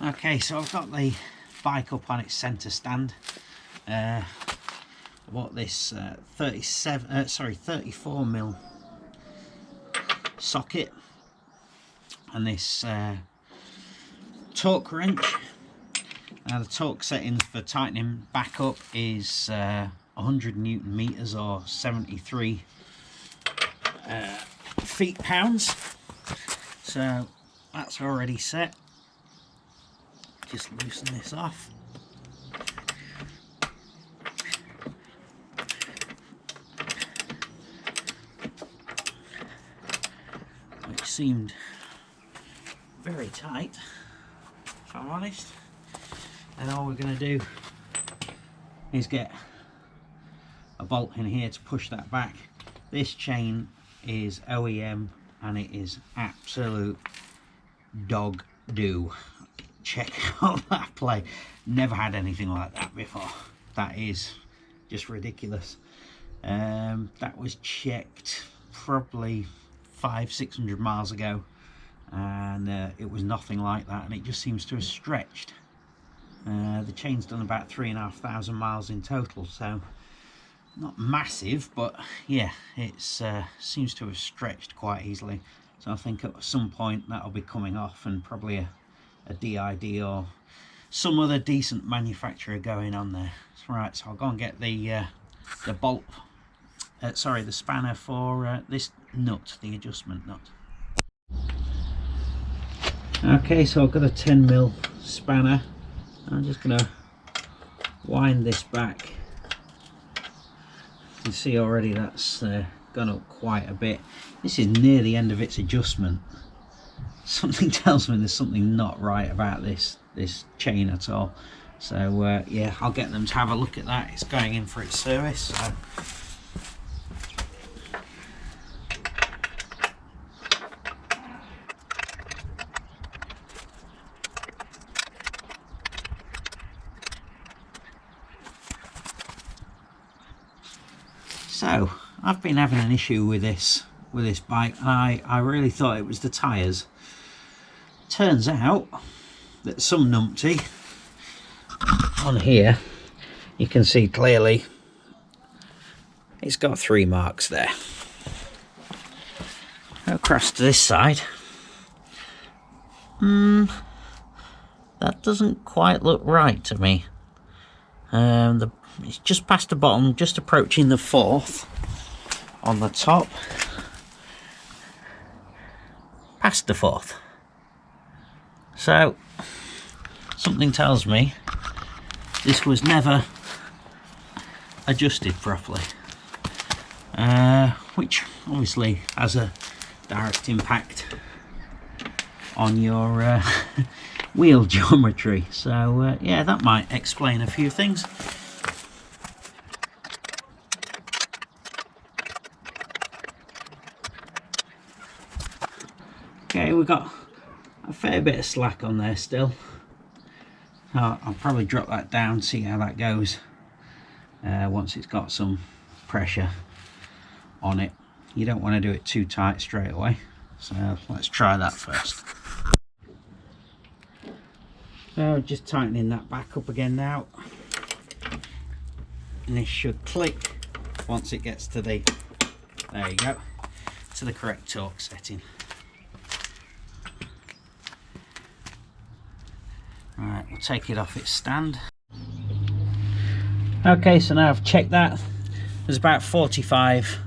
Okay, so I've got the bike up on its centre stand. I bought this 34mm socket and this torque wrench. Now the torque settings for tightening back up is 100 Newton meters or 73 feet-pounds. So that's already set. Just loosen this off. Which seemed very tight, if I'm honest. And all we're going to do is get a bolt in here to push that back. This chain is OEM and it is absolute dog do. Check out that play. Never had anything like that before. That is just ridiculous. That was checked probably 500-600 miles ago, and it was nothing like that, and it just seems to have stretched. The chain's done about 3,500 miles in total, so not massive, but yeah, it seems to have stretched quite easily. So I think at some point that'll be coming off, and probably a DID or some other decent manufacturer going on there. Right, so I'll go and get the bolt, the spanner for this nut, the adjustment nut. Okay, so I've got a 10mm spanner. I'm just going to wind this back. You can see already that's gone up quite a bit. This is near the end of its adjustment. Something tells me there's something not right about this chain at all. So yeah, I'll get them to have a look at that. It's going in for its service. So. So I've been having an issue with this bike, and I really thought it was the tyres. Turns out that some numpty on here, you can see clearly it's got 3 marks there. Across to this side, that doesn't quite look right to me. It's just past the bottom, just approaching the 4th on the top, past the 4th. So something tells me this was never adjusted properly, which obviously has a direct impact on your wheel geometry. So yeah, that might explain a few things. Okay, we've got a fair bit of slack on there still. I'll probably drop that down, see how that goes once it's got some pressure on it. You don't want to do it too tight straight away, so let's try that first. So just tightening that back up again now, and this should click once it gets to the, there you go, to the correct torque setting. Alright, we'll take it off its stand. Okay, so now I've checked that. There's about 45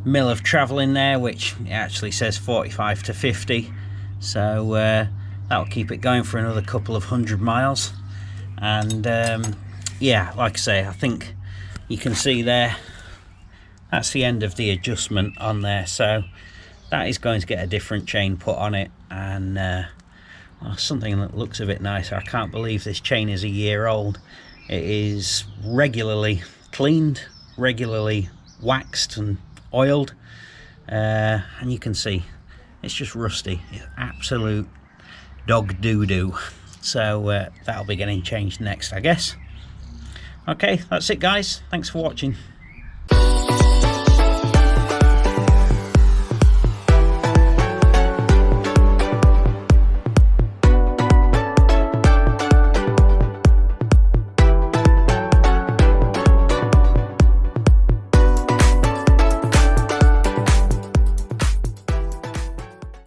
mil of travel in there, which it actually says 45 to 50. So that'll keep it going for another couple of 100 miles. And yeah, like I say, I think you can see there, that's the end of the adjustment on there. So that is going to get a different chain put on it, and something that looks a bit nicer. I can't believe this chain is a year old. It is regularly cleaned, regularly waxed and oiled, and you can see it's just rusty. It's absolute dog doo-doo. So that'll be getting changed next, I guess. Okay, that's it guys, thanks for watching.